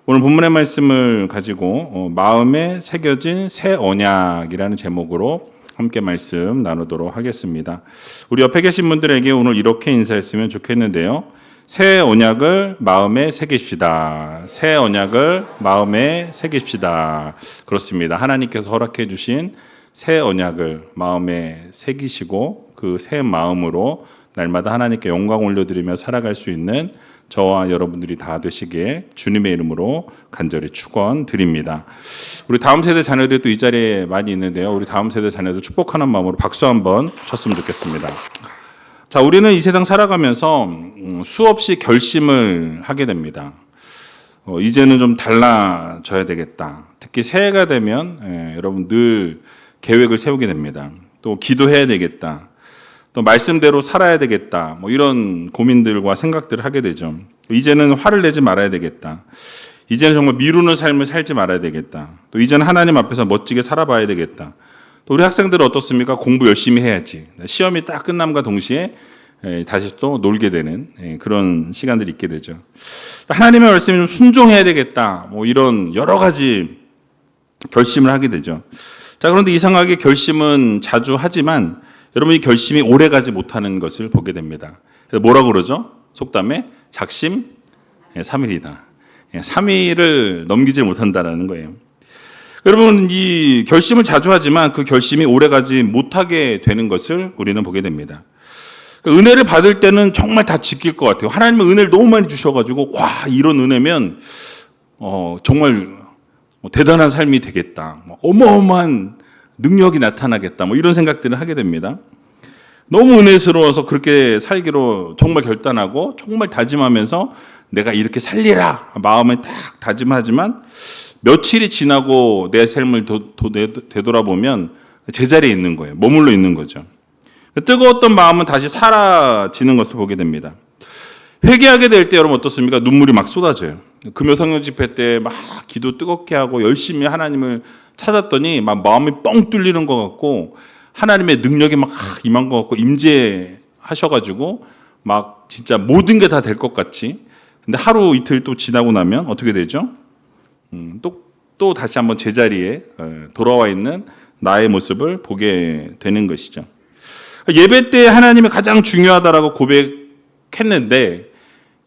오늘 본문의 말씀을 가지고 마음에 새겨진 새 언약이라는 제목으로 함께 말씀 나누도록 하겠습니다. 우리 옆에 계신 분들에게 오늘 이렇게 인사했으면 좋겠는데요. 새 언약을 마음에 새깁시다. 새 언약을 마음에 새깁시다. 그렇습니다. 하나님께서 허락해 주신 새 언약을 마음에 새기시고 그 새 마음으로 날마다 하나님께 영광 올려드리며 살아갈 수 있는 저와 여러분들이 다 되시길 주님의 이름으로 간절히 축원드립니다. 우리 다음 세대 자녀들이 또 이 자리에 많이 있는데요. 우리 다음 세대 자녀들 축복하는 마음으로 박수 한번 쳤으면 좋겠습니다. 자, 우리는 이 세상 살아가면서 수없이 결심을 하게 됩니다. 이제는 좀 달라져야 되겠다. 특히 새해가 되면 여러분 늘 계획을 세우게 됩니다. 또 기도해야 되겠다. 또 말씀대로 살아야 되겠다. 이런 고민들과 생각들을 하게 되죠. 이제는 화를 내지 말아야 되겠다. 이제는 정말 미루는 삶을 살지 말아야 되겠다. 또 이제는 하나님 앞에서 멋지게 살아봐야 되겠다. 또 우리 학생들은 어떻습니까? 공부 열심히 해야지. 시험이 딱 끝남과 동시에 다시 또 놀게 되는 그런 시간들이 있게 되죠. 하나님의 말씀에 좀 순종해야 되겠다. 이런 여러 가지 결심을 하게 되죠. 자, 그런데 이상하게 결심은 자주 하지만 여러분 이 결심이 오래가지 못하는 것을 보게 됩니다. 뭐라고 그러죠? 속담에 작심 3일이다. 3일을 넘기지 못한다는 거예요. 여러분 이 결심을 자주 하지만 그 결심이 오래가지 못하게 되는 것을 우리는 보게 됩니다. 은혜를 받을 때는 정말 다 지킬 것 같아요. 하나님은 은혜를 너무 많이 주셔가지고 와 이런 은혜면 정말 대단한 삶이 되겠다. 어마어마한 능력이 나타나겠다. 이런 생각들을 하게 됩니다. 너무 은혜스러워서 그렇게 살기로 정말 결단하고 정말 다짐하면서 내가 이렇게 살리라 마음에 딱 다짐하지만 며칠이 지나고 내 삶을 되돌아보면 제자리에 있는 거예요. 머물러 있는 거죠. 뜨거웠던 마음은 다시 사라지는 것을 보게 됩니다. 회개하게 될 때 여러분 어떻습니까? 눈물이 막 쏟아져요. 금요 성령 집회 때 막 기도 뜨겁게 하고 열심히 하나님을 찾았더니 막 마음이 뻥 뚫리는 것 같고 하나님의 능력이 막 임한 것 같고 임재하셔가지고 막 진짜 모든 게 다 될 것 같이. 근데 하루 이틀 또 지나고 나면 어떻게 되죠? 또 다시 한번 제자리에 돌아와 있는 나의 모습을 보게 되는 것이죠. 예배 때 하나님이 가장 중요하다라고 고백했는데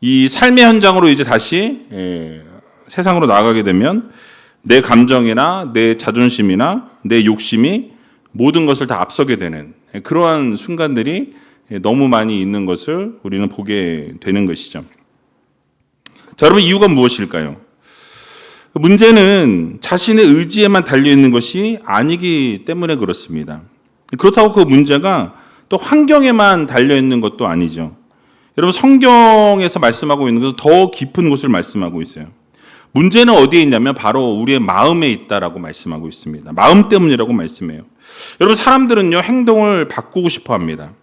이 삶의 현장으로 이제 다시 세상으로 나가게 되면 내 감정이나 내 자존심이나 내 욕심이 모든 것을 다 앞서게 되는 그러한 순간들이 너무 많이 있는 것을 우리는 보게 되는 것이죠. 자, 여러분 이유가 무엇일까요? 문제는 자신의 의지에만 달려있는 것이 아니기 때문에 그렇습니다. 그렇다고 그 문제가 또 환경에만 달려있는 것도 아니죠. 여러분 성경에서 말씀하고 있는 것은 더 깊은 곳을 말씀하고 있어요. 문제는 어디에 있냐면 바로 우리의 마음에 있다라고 말씀하고 있습니다. 마음 때문이라고 말씀해요. 여러분 사람들은요 행동을 바꾸고 싶어 합니다.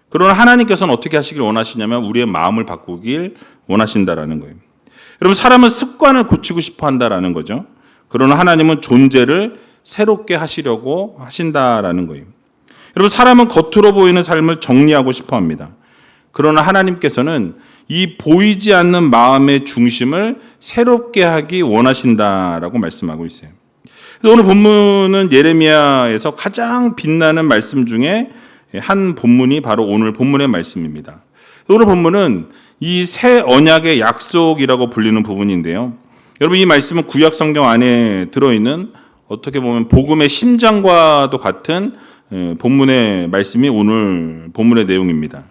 그러나 하나님께서는 어떻게 하시길 원하시냐면 우리의 마음을 바꾸길 원하신다라는 거예요. 여러분 사람은 습관을 고치고 싶어 한다라는 거죠. 그러나 하나님은 존재를 새롭게 하시려고 하신다라는 거예요. 여러분 사람은 겉으로 보이는 삶을 정리하고 싶어 합니다. 그러나 하나님께서는 이 보이지 않는 마음의 중심을 새롭게 하기 원하신다라고 말씀하고 있어요. 그래서 오늘 본문은 예레미야에서 가장 빛나는 말씀 중에 한 본문이 바로 오늘 본문의 말씀입니다. 오늘 본문은 이 새 언약의 약속이라고 불리는 부분인데요. 여러분 이 말씀은 구약 성경 안에 들어있는 어떻게 보면 복음의 심장과도 같은 본문의 말씀이 오늘 본문의 내용입니다.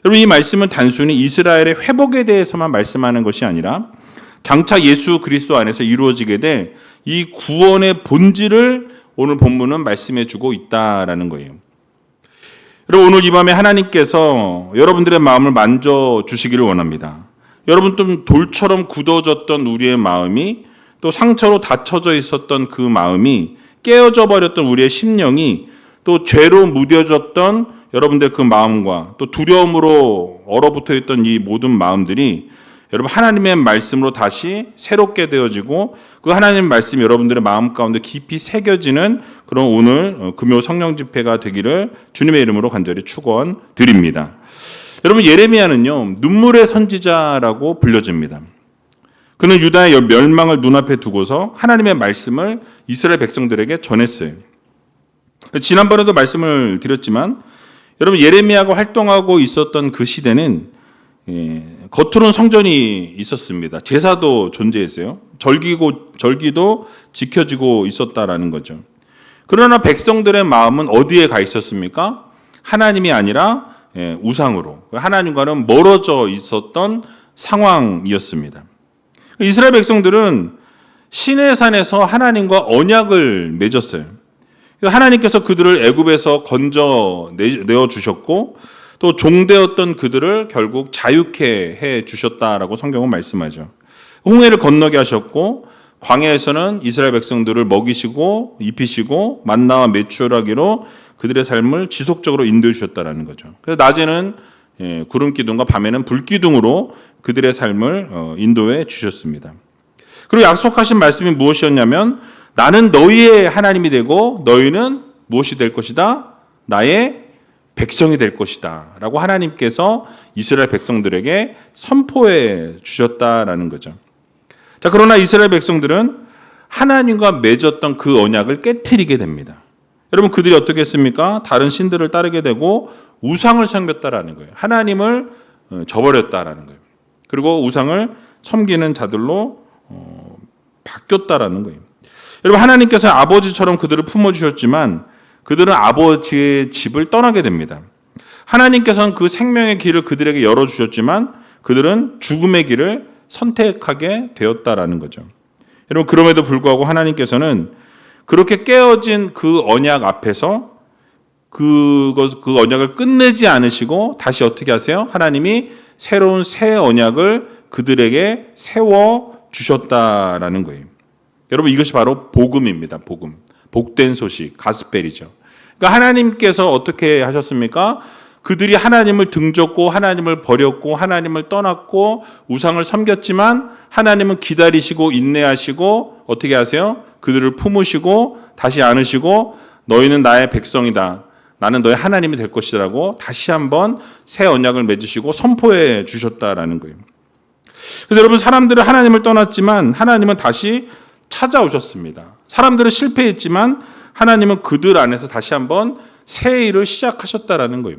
여러분 이 말씀은 단순히 이스라엘의 회복에 대해서만 말씀하는 것이 아니라 장차 예수 그리스도 안에서 이루어지게 될 이 구원의 본질을 오늘 본문은 말씀해 주고 있다라는 거예요. 여러분 오늘 이 밤에 하나님께서 여러분들의 마음을 만져주시기를 원합니다. 여러분 좀 돌처럼 굳어졌던 우리의 마음이 또 상처로 닫혀져 있었던 그 마음이 깨어져 버렸던 우리의 심령이 또 죄로 무뎌졌던 여러분들 그 마음과 또 두려움으로 얼어붙어 있던 이 모든 마음들이 여러분 하나님의 말씀으로 다시 새롭게 되어지고 그 하나님의 말씀이 여러분들의 마음 가운데 깊이 새겨지는 그런 오늘 금요 성령 집회가 되기를 주님의 이름으로 간절히 축원드립니다. 여러분 예레미야는요 눈물의 선지자라고 불려집니다. 그는 유다의 멸망을 눈앞에 두고서 하나님의 말씀을 이스라엘 백성들에게 전했어요. 지난번에도 말씀을 드렸지만 여러분 예레미야가 활동하고 있었던 그 시대는 겉으로는 성전이 있었습니다. 제사도 존재했어요. 절기도 지켜지고 있었다라는 거죠. 그러나 백성들의 마음은 어디에 가 있었습니까? 하나님이 아니라 우상으로, 하나님과는 멀어져 있었던 상황이었습니다. 이스라엘 백성들은 시내산에서 하나님과 언약을 맺었어요. 하나님께서 그들을 애굽에서 건져내어 주셨고 또 종되었던 그들을 결국 자유케 해 주셨다라고 성경은 말씀하죠. 홍해를 건너게 하셨고 광야에서는 이스라엘 백성들을 먹이시고 입히시고 만나와 메추라기로 그들의 삶을 지속적으로 인도해 주셨다라는 거죠. 그래서 낮에는 구름 기둥과 밤에는 불 기둥으로 그들의 삶을 인도해 주셨습니다. 그리고 약속하신 말씀이 무엇이었냐면 나는 너희의 하나님이 되고 너희는 무엇이 될 것이다? 나의 백성이 될 것이다 라고 하나님께서 이스라엘 백성들에게 선포해 주셨다라는 거죠. 자, 그러나 이스라엘 백성들은 하나님과 맺었던 그 언약을 깨트리게 됩니다. 여러분 그들이 어떻게 했습니까? 다른 신들을 따르게 되고 우상을 섬겼다라는 거예요. 하나님을 저버렸다라는 거예요. 그리고 우상을 섬기는 자들로 바뀌었다라는 거예요. 여러분 하나님께서 아버지처럼 그들을 품어주셨지만 그들은 아버지의 집을 떠나게 됩니다. 하나님께서는 그 생명의 길을 그들에게 열어주셨지만 그들은 죽음의 길을 선택하게 되었다라는 거죠. 여러분 그럼에도 불구하고 하나님께서는 그렇게 깨어진 그 언약 앞에서 그 언약을 끝내지 않으시고 다시 어떻게 하세요? 하나님이 새로운 새 언약을 그들에게 세워 주셨다라는 거예요. 여러분 이것이 바로 복음입니다. 복음. 복된 소식, 가스펠이죠. 그러니까 하나님께서 어떻게 하셨습니까? 그들이 하나님을 등졌고 하나님을 버렸고 하나님을 떠났고 우상을 섬겼지만 하나님은 기다리시고 인내하시고 어떻게 하세요? 그들을 품으시고 다시 안으시고 너희는 나의 백성이다. 나는 너의 하나님이 될 것이라고 다시 한번 새 언약을 맺으시고 선포해 주셨다라는 거예요. 그래서 여러분 사람들은 하나님을 떠났지만 하나님은 다시 찾아오셨습니다. 사람들은 실패했지만 하나님은 그들 안에서 다시 한번 새 일을 시작하셨다라는 거예요.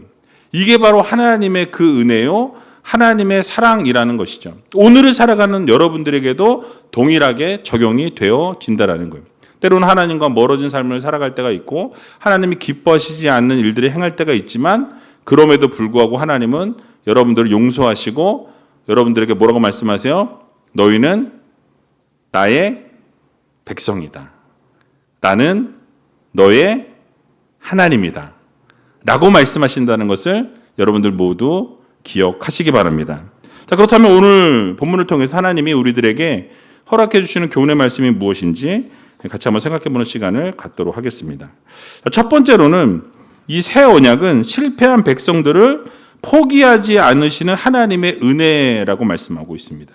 이게 바로 하나님의 그 은혜요, 하나님의 사랑이라는 것이죠. 오늘을 살아가는 여러분들에게도 동일하게 적용이 되어진다라는 거예요. 때로는 하나님과 멀어진 삶을 살아갈 때가 있고 하나님이 기뻐하시지 않는 일들을 행할 때가 있지만 그럼에도 불구하고 하나님은 여러분들을 용서하시고 여러분들에게 뭐라고 말씀하세요? 너희는 나의 백성이다. 나는 너의 하나님이다. 라고 말씀하신다는 것을 여러분들 모두 기억하시기 바랍니다. 자, 그렇다면 오늘 본문을 통해서 하나님이 우리들에게 허락해 주시는 교훈의 말씀이 무엇인지 같이 한번 생각해 보는 시간을 갖도록 하겠습니다. 첫 번째로는 이 새 언약은 실패한 백성들을 포기하지 않으시는 하나님의 은혜라고 말씀하고 있습니다.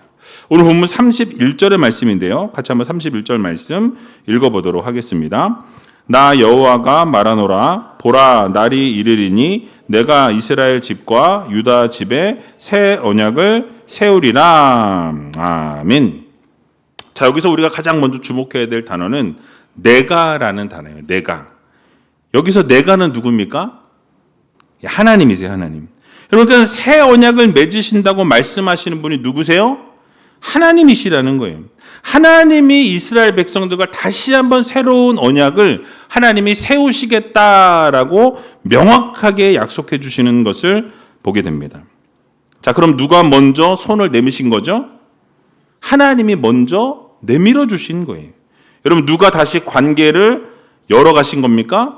오늘 본문 31절의 말씀인데요. 같이 한번 31절 말씀 읽어보도록 하겠습니다. 나 여호와가 말하노라 보라 날이 이르리니 내가 이스라엘 집과 유다 집에 새 언약을 세우리라. 아멘. 자, 여기서 우리가 가장 먼저 주목해야 될 단어는 내가라는 단어예요. 내가. 여기서 내가는 누굽니까? 하나님이세요. 하나님. 여러분 새 언약을 맺으신다고 말씀하시는 분이 누구세요? 하나님이시라는 거예요. 하나님이 이스라엘 백성들과 다시 한번 새로운 언약을 하나님이 세우시겠다라고 명확하게 약속해 주시는 것을 보게 됩니다. 자, 그럼 누가 먼저 손을 내미신 거죠? 하나님이 먼저 내밀어 주신 거예요. 여러분 누가 다시 관계를 열어가신 겁니까?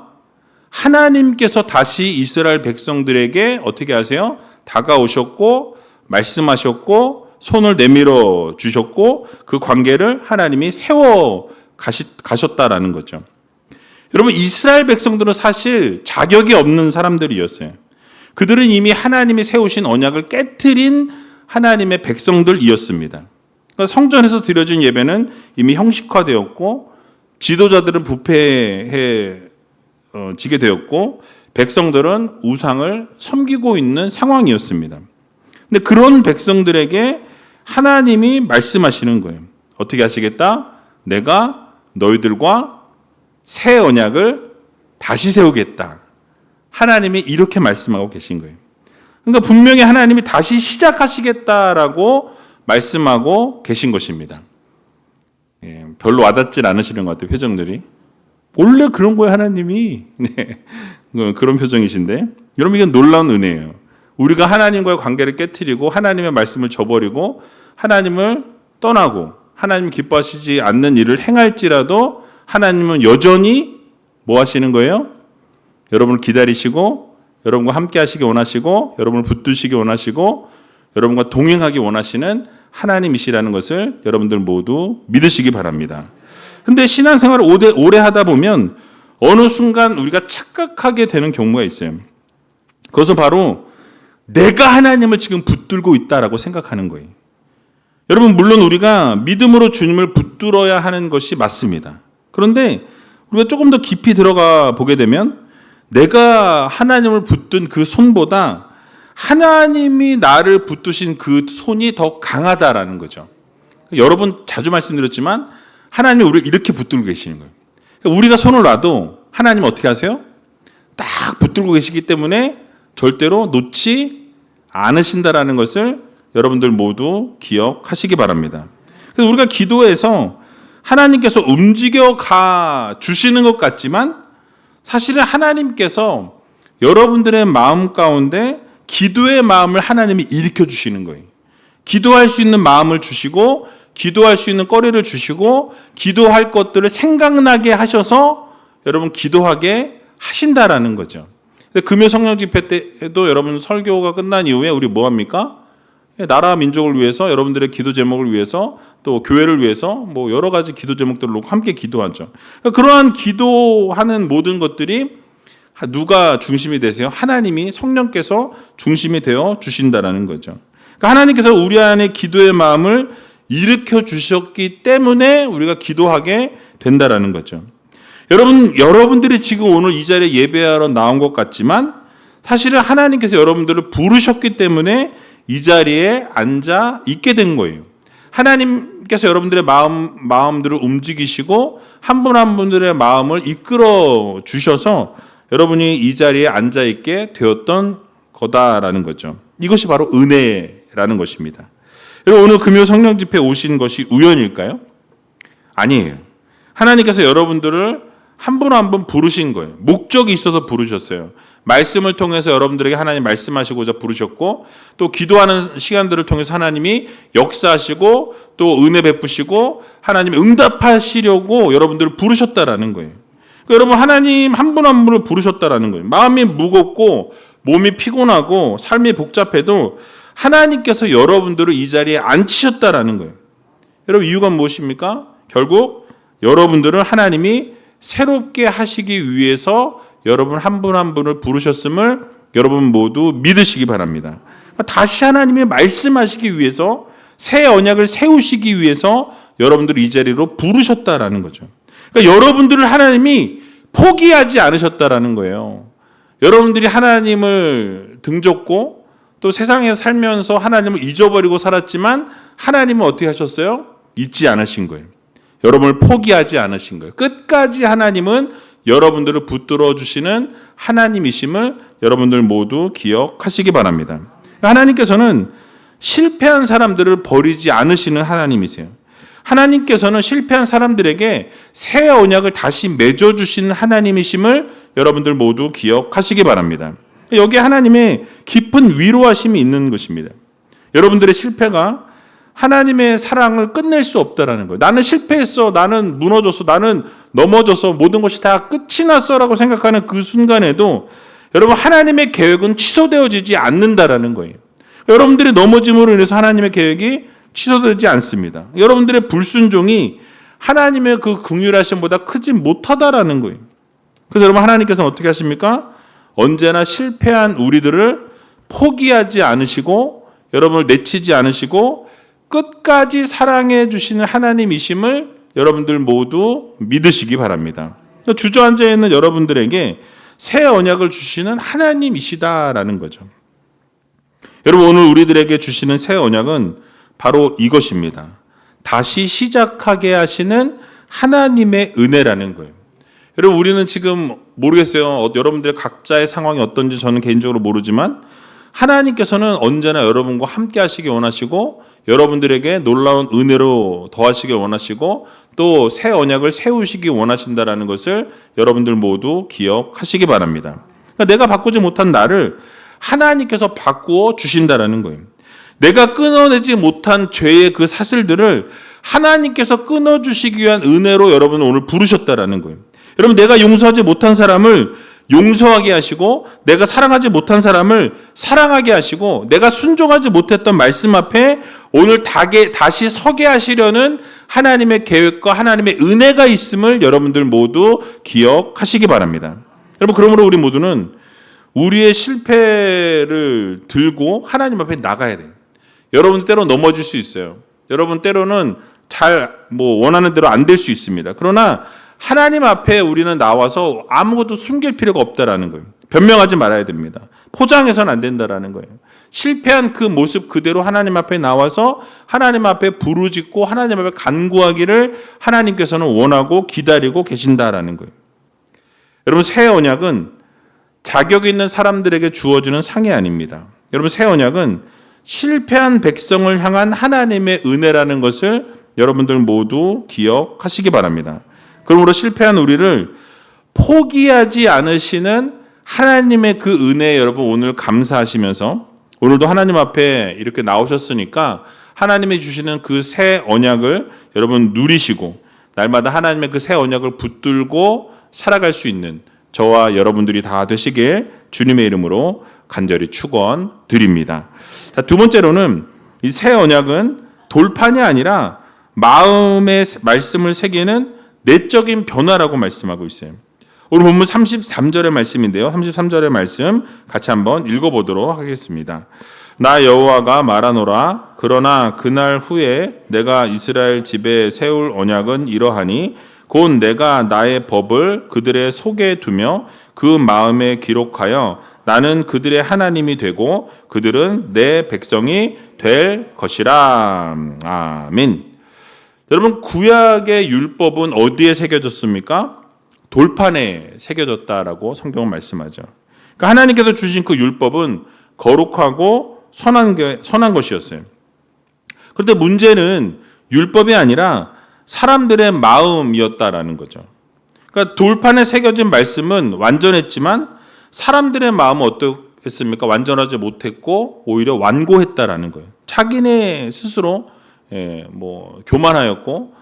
하나님께서 다시 이스라엘 백성들에게 어떻게 하세요? 다가오셨고 말씀하셨고 손을 내밀어 주셨고 그 관계를 하나님이 세워 가셨다라는 거죠. 여러분 이스라엘 백성들은 사실 자격이 없는 사람들이었어요. 그들은 이미 하나님이 세우신 언약을 깨트린 하나님의 백성들이었습니다. 그러니까 성전에서 드려진 예배는 이미 형식화되었고 지도자들은 부패해지게 되었고 백성들은 우상을 섬기고 있는 상황이었습니다. 근데 그런 백성들에게 하나님이 말씀하시는 거예요. 어떻게 하시겠다? 내가 너희들과 새 언약을 다시 세우겠다. 하나님이 이렇게 말씀하고 계신 거예요. 그러니까 분명히 하나님이 다시 시작하시겠다라고 말씀하고 계신 것입니다. 별로 와닿질 않으시는 것 같아요, 표정들이. 원래 그런 거예요, 하나님이. 네. 그런 표정이신데. 여러분, 이건 놀라운 은혜예요. 우리가 하나님과의 관계를 깨트리고 하나님의 말씀을 저버리고 하나님을 떠나고 하나님 기뻐하시지 않는 일을 행할지라도 하나님은 여전히 뭐 하시는 거예요? 여러분을 기다리시고 여러분과 함께 하시기 원하시고 여러분을 붙드시기 원하시고 여러분과 동행하기 원하시는 하나님이시라는 것을 여러분들 모두 믿으시기 바랍니다. 근데 신앙생활을 오래 하다 보면 어느 순간 우리가 착각하게 되는 경우가 있어요. 그것은 바로 내가 하나님을 지금 붙들고 있다라고 생각하는 거예요. 여러분, 물론 우리가 믿음으로 주님을 붙들어야 하는 것이 맞습니다. 그런데 우리가 조금 더 깊이 들어가 보게 되면 내가 하나님을 붙든 그 손보다 하나님이 나를 붙드신 그 손이 더 강하다라는 거죠. 여러 번 자주 말씀드렸지만 하나님이 우리를 이렇게 붙들고 계시는 거예요. 우리가 손을 놔도 하나님은 어떻게 하세요? 딱 붙들고 계시기 때문에 절대로 놓지 않으신다라는 것을 여러분들 모두 기억하시기 바랍니다. 그래서 우리가 기도에서 하나님께서 움직여 가 주시는 것 같지만 사실은 하나님께서 여러분들의 마음 가운데 기도의 마음을 하나님이 일으켜 주시는 거예요. 기도할 수 있는 마음을 주시고 기도할 수 있는 거리를 주시고 기도할 것들을 생각나게 하셔서 여러분 기도하게 하신다라는 거죠. 금요 성령 집회 때도 여러분 설교가 끝난 이후에 우리 뭐 합니까? 나라 민족을 위해서 여러분들의 기도 제목을 위해서 또 교회를 위해서 뭐 여러 가지 기도 제목들을 놓고 함께 기도하죠. 그러한 기도하는 모든 것들이 누가 중심이 되세요? 하나님이 성령께서 중심이 되어 주신다라는 거죠. 그러니까 하나님께서 우리 안에 기도의 마음을 일으켜 주셨기 때문에 우리가 기도하게 된다라는 거죠. 여러분들이 지금 오늘 이 자리에 예배하러 나온 것 같지만 사실은 하나님께서 여러분들을 부르셨기 때문에 이 자리에 앉아 있게 된 거예요. 하나님께서 여러분들의 마음들을 움직이시고 한 분 한 분들의 마음을 이끌어 주셔서 여러분이 이 자리에 앉아 있게 되었던 거다라는 거죠. 이것이 바로 은혜라는 것입니다. 여러분, 오늘 금요 성령 집회에 오신 것이 우연일까요? 아니에요. 하나님께서 여러분들을 한 분 한 분 부르신 거예요. 목적이 있어서 부르셨어요. 말씀을 통해서 여러분들에게 하나님 말씀하시고자 부르셨고 또 기도하는 시간들을 통해서 하나님이 역사하시고 또 은혜 베푸시고 하나님이 응답하시려고 여러분들을 부르셨다라는 거예요. 그러니까 여러분, 하나님 한 분 한 분을 부르셨다라는 거예요. 마음이 무겁고 몸이 피곤하고 삶이 복잡해도 하나님께서 여러분들을 이 자리에 앉히셨다라는 거예요. 여러분, 이유가 무엇입니까? 결국 여러분들을 하나님이 새롭게 하시기 위해서 여러분 한 분 한 분을 부르셨음을 여러분 모두 믿으시기 바랍니다. 다시 하나님이 말씀하시기 위해서 새 언약을 세우시기 위해서 여러분들을 이 자리로 부르셨다라는 거죠. 그러니까 여러분들을 하나님이 포기하지 않으셨다라는 거예요. 여러분들이 하나님을 등졌고 또 세상에 살면서 하나님을 잊어버리고 살았지만 하나님은 어떻게 하셨어요? 잊지 않으신 거예요. 여러분을 포기하지 않으신 거예요. 끝까지 하나님은 여러분들을 붙들어 주시는 하나님이심을 여러분들 모두 기억하시기 바랍니다. 하나님께서는 실패한 사람들을 버리지 않으시는 하나님이세요. 하나님께서는 실패한 사람들에게 새 언약을 다시 맺어주시는 하나님이심을 여러분들 모두 기억하시기 바랍니다. 여기에 하나님의 깊은 위로하심이 있는 것입니다. 여러분들의 실패가 하나님의 사랑을 끝낼 수 없다라는 거예요. 나는 실패했어, 나는 무너졌어, 나는 넘어져서 모든 것이 다 끝이 났어라고 생각하는 그 순간에도 여러분, 하나님의 계획은 취소되어지지 않는다라는 거예요. 여러분들이 넘어짐으로 인해서 하나님의 계획이 취소되지 않습니다. 여러분들의 불순종이 하나님의 그 긍휼하심보다 크지 못하다라는 거예요. 그래서 여러분, 하나님께서는 어떻게 하십니까? 언제나 실패한 우리들을 포기하지 않으시고 여러분을 내치지 않으시고 끝까지 사랑해 주시는 하나님이심을 여러분들 모두 믿으시기 바랍니다. 주저앉아 있는 여러분들에게 새 언약을 주시는 하나님이시다라는 거죠. 여러분, 오늘 우리들에게 주시는 새 언약은 바로 이것입니다. 다시 시작하게 하시는 하나님의 은혜라는 거예요. 여러분, 우리는 지금 모르겠어요. 여러분들의 각자의 상황이 어떤지 저는 개인적으로 모르지만 하나님께서는 언제나 여러분과 함께 하시길 원하시고 여러분들에게 놀라운 은혜로 더하시길 원하시고 또 새 언약을 세우시기 원하신다라는 것을 여러분들 모두 기억하시기 바랍니다. 그러니까 내가 바꾸지 못한 나를 하나님께서 바꾸어 주신다라는 거예요. 내가 끊어내지 못한 죄의 그 사슬들을 하나님께서 끊어주시기 위한 은혜로 여러분을 오늘 부르셨다라는 거예요. 여러분, 내가 용서하지 못한 사람을 용서하게 하시고 내가 사랑하지 못한 사람을 사랑하게 하시고 내가 순종하지 못했던 말씀 앞에 오늘 다시 서게 하시려는 하나님의 계획과 하나님의 은혜가 있음을 여러분들 모두 기억하시기 바랍니다. 여러분, 그러므로 우리 모두는 우리의 실패를 들고 하나님 앞에 나가야 돼요. 여러분 때로 넘어질 수 있어요. 여러분 때로는 원하는 대로 안 될 수 있습니다. 그러나 하나님 앞에 우리는 나와서 아무것도 숨길 필요가 없다라는 거예요. 변명하지 말아야 됩니다. 포장해서는 안 된다라는 거예요. 실패한 그 모습 그대로 하나님 앞에 나와서 하나님 앞에 부르짖고 하나님 앞에 간구하기를 하나님께서는 원하고 기다리고 계신다라는 거예요. 여러분, 새 언약은 자격 있는 사람들에게 주어지는 상이 아닙니다. 여러분, 새 언약은 실패한 백성을 향한 하나님의 은혜라는 것을 여러분들 모두 기억하시기 바랍니다. 그러므로 실패한 우리를 포기하지 않으시는 하나님의 그 은혜에 여러분 오늘 감사하시면서 오늘도 하나님 앞에 이렇게 나오셨으니까 하나님이 주시는 그 새 언약을 여러분 누리시고 날마다 하나님의 그 새 언약을 붙들고 살아갈 수 있는 저와 여러분들이 다 되시길 주님의 이름으로 간절히 축원드립니다. 자, 두 번째로는 이 새 언약은 돌판이 아니라 마음의 말씀을 새기는 내적인 변화라고 말씀하고 있어요. 오늘 본문 33절의 말씀인데요. 33절의 말씀 같이 한번 읽어보도록 하겠습니다. 나 여호와가 말하노라. 그러나 그날 후에 내가 이스라엘 집에 세울 언약은 이러하니 곧 내가 나의 법을 그들의 속에 두며 그 마음에 기록하여 나는 그들의 하나님이 되고 그들은 내 백성이 될 것이라. 아멘. 여러분, 구약의 율법은 어디에 새겨졌습니까? 돌판에 새겨졌다라고 성경은 말씀하죠. 그러니까 하나님께서 주신 그 율법은 거룩하고 선한 것이었어요. 그런데 문제는 율법이 아니라 사람들의 마음이었다라는 거죠. 그러니까 돌판에 새겨진 말씀은 완전했지만 사람들의 마음은 어떻겠습니까? 완전하지 못했고 오히려 완고했다라는 거예요. 자기네 스스로 교만하였고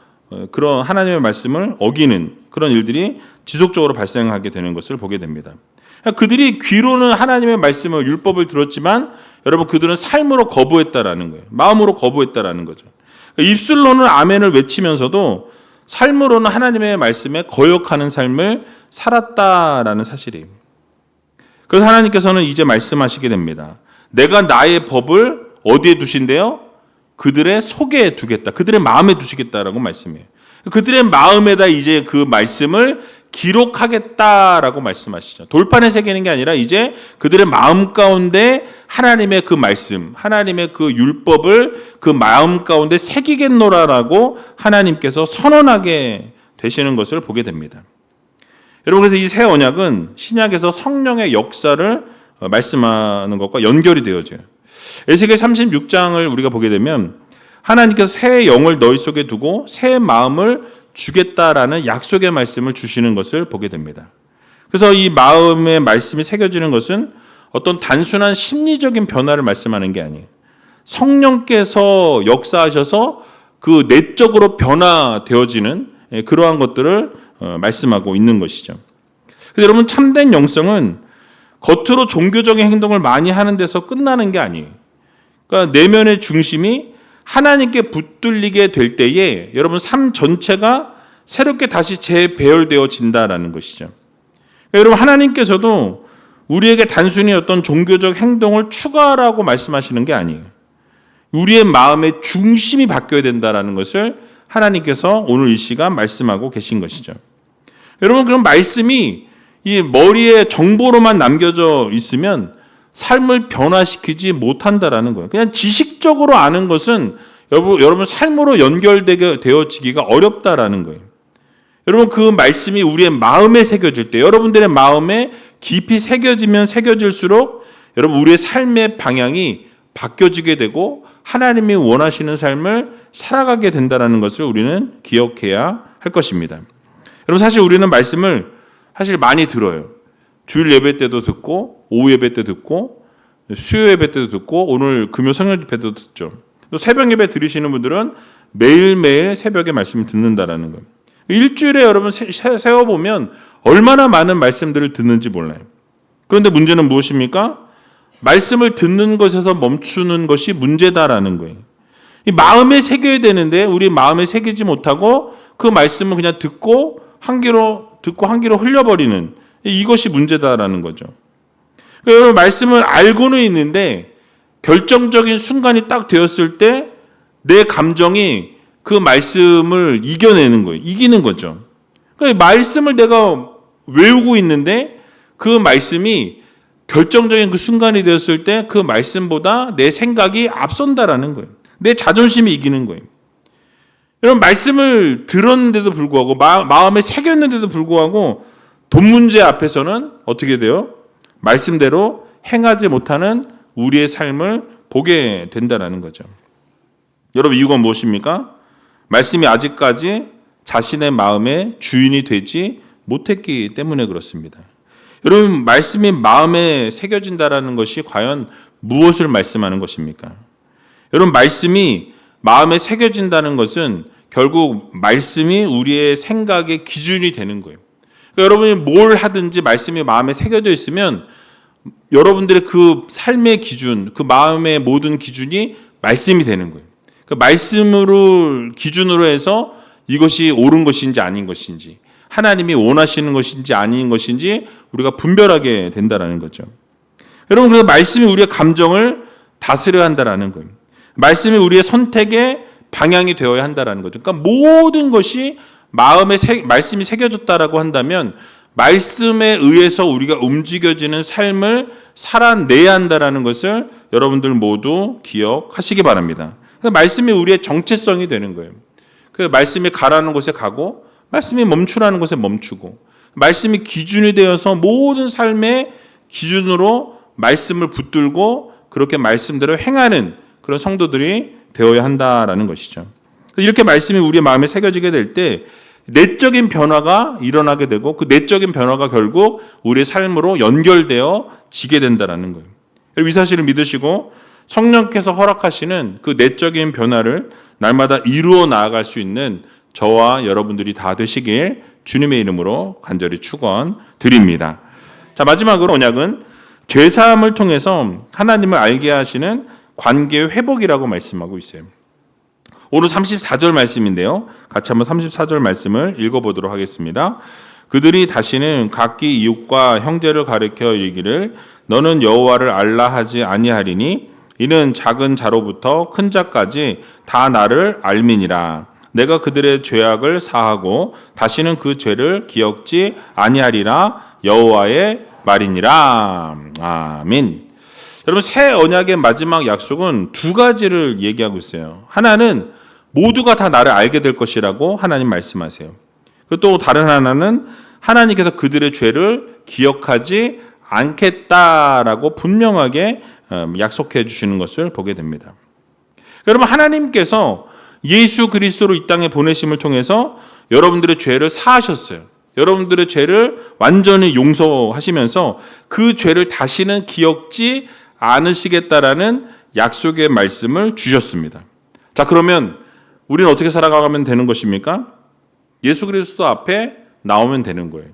그런 하나님의 말씀을 어기는 그런 일들이 지속적으로 발생하게 되는 것을 보게 됩니다. 그들이 귀로는 하나님의 말씀을 율법을 들었지만 여러분 그들은 삶으로 거부했다라는 거예요. 마음으로 거부했다라는 거죠. 입술로는 아멘을 외치면서도 삶으로는 하나님의 말씀에 거역하는 삶을 살았다라는 사실이에요. 그래서 하나님께서는 이제 말씀하시게 됩니다. 내가 나의 법을 어디에 두신대요? 그들의 속에 두겠다. 그들의 마음에 두시겠다라고 말씀해요. 그들의 마음에다 이제 그 말씀을 기록하겠다라고 말씀하시죠. 돌판에 새기는 게 아니라 이제 그들의 마음 가운데 하나님의 그 말씀, 하나님의 그 율법을 그 마음 가운데 새기겠노라라고 하나님께서 선언하게 되시는 것을 보게 됩니다. 여러분, 그래서 이 새 언약은 신약에서 성령의 역사를 말씀하는 것과 연결이 되어져요. 에스겔 36장을 우리가 보게 되면 하나님께서 새 영을 너희 속에 두고 새 마음을 주겠다라는 약속의 말씀을 주시는 것을 보게 됩니다. 그래서 이 마음의 말씀이 새겨지는 것은 어떤 단순한 심리적인 변화를 말씀하는 게 아니에요. 성령께서 역사하셔서 그 내적으로 변화되어지는 그러한 것들을 말씀하고 있는 것이죠. 그래서 여러분, 참된 영성은 겉으로 종교적인 행동을 많이 하는 데서 끝나는 게 아니에요. 그러니까 내면의 중심이 하나님께 붙들리게 될 때에 여러분 삶 전체가 새롭게 다시 재배열되어진다라는 것이죠. 그러니까 여러분, 하나님께서도 우리에게 단순히 어떤 종교적 행동을 추가하라고 말씀하시는 게 아니에요. 우리의 마음의 중심이 바뀌어야 된다라는 것을 하나님께서 오늘 이 시간 말씀하고 계신 것이죠. 여러분, 그런 말씀이 이 머리에 정보로만 남겨져 있으면 삶을 변화시키지 못한다라는 거예요. 그냥 지식적으로 아는 것은 여러분 삶으로 연결되어지기가 어렵다라는 거예요. 여러분 그 말씀이 우리의 마음에 새겨질 때, 여러분들의 마음에 깊이 새겨지면 새겨질수록 여러분 우리의 삶의 방향이 바뀌어지게 되고 하나님이 원하시는 삶을 살아가게 된다는 것을 우리는 기억해야 할 것입니다. 여러분 사실 우리는 말씀을 사실 많이 들어요. 주일 예배 때도 듣고 오후 예배 때 듣고 수요 예배 때도 듣고 오늘 금요 성령 집회 때도 듣죠. 또 새벽 예배 들으시는 분들은 매일매일 새벽에 말씀을 듣는다라는 거예요. 일주일에 여러분 세워보면 얼마나 많은 말씀들을 듣는지 몰라요. 그런데 문제는 무엇입니까? 말씀을 듣는 것에서 멈추는 것이 문제다라는 거예요. 이 마음에 새겨야 되는데 우리 마음에 새기지 못하고 그 말씀을 그냥 듣고 한 귀로 흘려버리는 이것이 문제다라는 거죠. 그러니까 여러분 말씀을 알고는 있는데 결정적인 순간이 딱 되었을 때 내 감정이 그 말씀을 이겨내는 거예요. 이기는 거죠. 그러니까 말씀을 내가 외우고 있는데 그 말씀이 결정적인 그 순간이 되었을 때 그 말씀보다 내 생각이 앞선다라는 거예요. 내 자존심이 이기는 거예요. 여러분 말씀을 들었는데도 불구하고 마음에 새겼는데도 불구하고 돈 문제 앞에서는 어떻게 돼요? 말씀대로 행하지 못하는 우리의 삶을 보게 된다는 거죠. 여러분 이유가 무엇입니까? 말씀이 아직까지 자신의 마음의 주인이 되지 못했기 때문에 그렇습니다. 여러분 말씀이 마음에 새겨진다라는 것이 과연 무엇을 말씀하는 것입니까? 여러분 말씀이 마음에 새겨진다는 것은 결국 말씀이 우리의 생각의 기준이 되는 거예요. 그러니까 여러분이 뭘 하든지 말씀이 마음에 새겨져 있으면 여러분들의 그 삶의 기준, 그 마음의 모든 기준이 말씀이 되는 거예요. 그 말씀으로 기준으로 해서 이것이 옳은 것인지 아닌 것인지, 하나님이 원하시는 것인지 아닌 것인지 우리가 분별하게 된다라는 거죠. 여러분 그래서 말씀이 우리의 감정을 다스려야 한다라는 거예요. 말씀이 우리의 선택의 방향이 되어야 한다라는 거죠. 그러니까 모든 것이 마음에 말씀이 새겨졌다라고 한다면 말씀에 의해서 우리가 움직여지는 삶을 살아내야 한다라는 것을 여러분들 모두 기억하시기 바랍니다. 말씀이 우리의 정체성이 되는 거예요. 그 말씀이 가라는 곳에 가고 말씀이 멈추라는 곳에 멈추고 말씀이 기준이 되어서 모든 삶의 기준으로 말씀을 붙들고 그렇게 말씀대로 행하는 그런 성도들이 되어야 한다라는 것이죠. 이렇게 말씀이 우리의 마음에 새겨지게 될 때 내적인 변화가 일어나게 되고 그 내적인 변화가 결국 우리의 삶으로 연결되어 지게 된다라는 거예요. 이 사실을 믿으시고 성령께서 허락하시는 그 내적인 변화를 날마다 이루어 나아갈 수 있는 저와 여러분들이 다 되시길 주님의 이름으로 간절히 축원드립니다. 자, 마지막으로 언약은 죄사함을 통해서 하나님을 알게 하시는 관계의 회복이라고 말씀하고 있어요. 오늘 34절 말씀인데요. 같이 한번 34절 말씀을 읽어보도록 하겠습니다. 그들이 다시는 각기 이웃과 형제를 가리켜 이르기를 너는 여호와를 알라 하지 아니하리니 이는 작은 자로부터 큰 자까지 다 나를 알미니라. 내가 그들의 죄악을 사하고 다시는 그 죄를 기억지 아니하리라 여호와의 말이니라. 아멘. 여러분 새 언약의 마지막 약속은 두 가지를 얘기하고 있어요. 하나는 모두가 다 나를 알게 될 것이라고 하나님 말씀하세요. 그리고 또 다른 하나는 하나님께서 그들의 죄를 기억하지 않겠다라고 분명하게 약속해 주시는 것을 보게 됩니다. 여러분 하나님께서 예수 그리스도로 이 땅에 보내심을 통해서 여러분들의 죄를 사하셨어요. 여러분들의 죄를 완전히 용서하시면서 그 죄를 다시는 기억지 않으시겠다라는 약속의 말씀을 주셨습니다. 자, 그러면 우리는 어떻게 살아가면 되는 것입니까? 예수 그리스도 앞에 나오면 되는 거예요.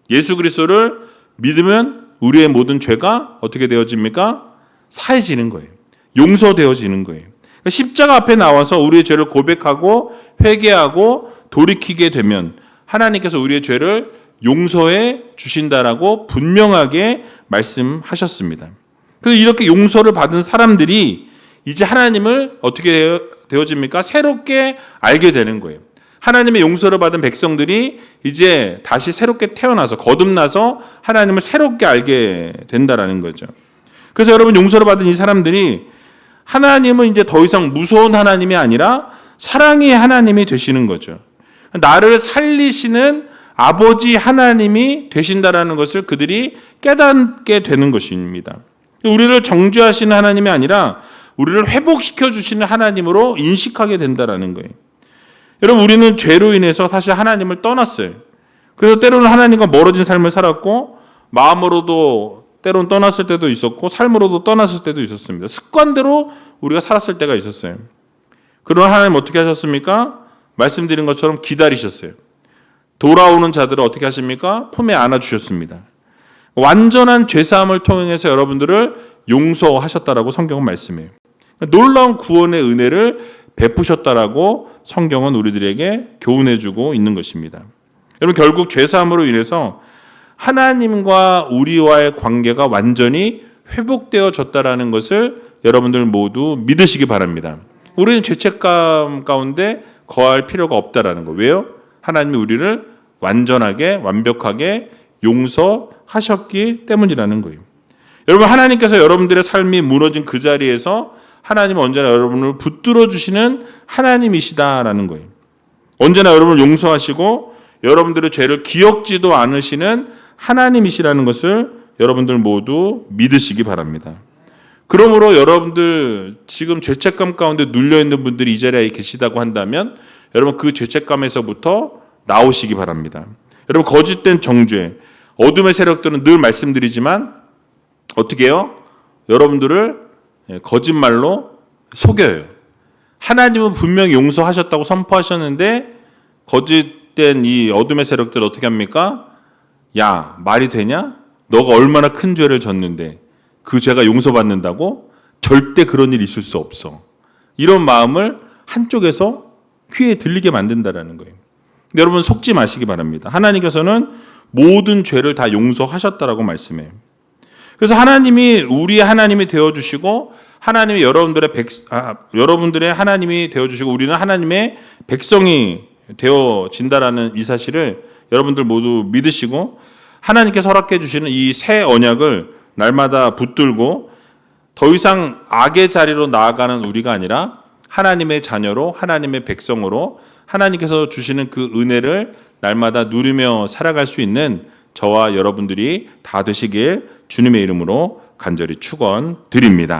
예수 그리스도를 믿으면 우리의 모든 죄가 어떻게 되어집니까? 사해지는 거예요. 용서되어지는 거예요. 그러니까 십자가 앞에 나와서 우리의 죄를 고백하고 회개하고 돌이키게 되면 하나님께서 우리의 죄를 용서해 주신다라고 분명하게 말씀하셨습니다. 그래서 이렇게 용서를 받은 사람들이 이제 하나님을 어떻게 되어집니까? 새롭게 알게 되는 거예요. 하나님의 용서를 받은 백성들이 이제 다시 새롭게 태어나서 거듭나서 하나님을 새롭게 알게 된다라는 거죠. 그래서 여러분 용서를 받은 이 사람들이 하나님은 이제 더 이상 무서운 하나님이 아니라 사랑의 하나님이 되시는 거죠. 나를 살리시는 아버지 하나님이 되신다라는 것을 그들이 깨닫게 되는 것입니다. 우리를 정죄하시는 하나님이 아니라 우리를 회복시켜 주시는 하나님으로 인식하게 된다라는 거예요. 여러분, 우리는 죄로 인해서 사실 하나님을 떠났어요. 그래서 때로는 하나님과 멀어진 삶을 살았고, 마음으로도 때로는 떠났을 때도 있었고, 삶으로도 떠났을 때도 있었습니다. 습관대로 우리가 살았을 때가 있었어요. 그러나 하나님 어떻게 하셨습니까? 말씀드린 것처럼 기다리셨어요. 돌아오는 자들을 어떻게 하십니까? 품에 안아주셨습니다. 완전한 죄사함을 통해서 여러분들을 용서하셨다라고 성경은 말씀해요. 놀라운 구원의 은혜를 베푸셨다라고 성경은 우리들에게 교훈해주고 있는 것입니다. 여러분, 결국 죄사함으로 인해서 하나님과 우리와의 관계가 완전히 회복되어졌다라는 것을 여러분들 모두 믿으시기 바랍니다. 우리는 죄책감 가운데 거할 필요가 없다라는 거. 왜요? 하나님이 우리를 완전하게 완벽하게 용서하셨기 때문이라는 거예요. 여러분, 하나님께서 여러분들의 삶이 무너진 그 자리에서 하나님은 언제나 여러분을 붙들어 주시는 하나님이시다라는 거예요. 언제나 여러분을 용서하시고 여러분들의 죄를 기억지도 않으시는 하나님이시라는 것을 여러분들 모두 믿으시기 바랍니다. 그러므로 여러분들 지금 죄책감 가운데 눌려있는 분들이 이 자리에 계시다고 한다면 여러분 그 죄책감에서부터 나오시기 바랍니다. 여러분, 거짓된 정죄, 어둠의 세력들은 늘 말씀드리지만 어떻게 해요? 여러분들을 거짓말로 속여요. 하나님은 분명히 용서하셨다고 선포하셨는데 거짓된 이 어둠의 세력들 어떻게 합니까? 야, 말이 되냐? 너가 얼마나 큰 죄를 졌는데 그 죄가 용서받는다고? 절대 그런 일이 있을 수 없어. 이런 마음을 한쪽에서 귀에 들리게 만든다라는 거예요. 근데 여러분, 속지 마시기 바랍니다. 하나님께서는 모든 죄를 다 용서하셨다라고 말씀해요. 그래서 하나님이 우리의 하나님이 되어주시고 하나님이 여러분들의 하나님이 되어주시고 우리는 하나님의 백성이 되어진다라는 이 사실을 여러분들 모두 믿으시고 하나님께서 허락해 주시는 이 새 언약을 날마다 붙들고 더 이상 악의 자리로 나아가는 우리가 아니라 하나님의 자녀로 하나님의 백성으로 하나님께서 주시는 그 은혜를 날마다 누리며 살아갈 수 있는 저와 여러분들이 다 되시길 주님의 이름으로 간절히 축원드립니다.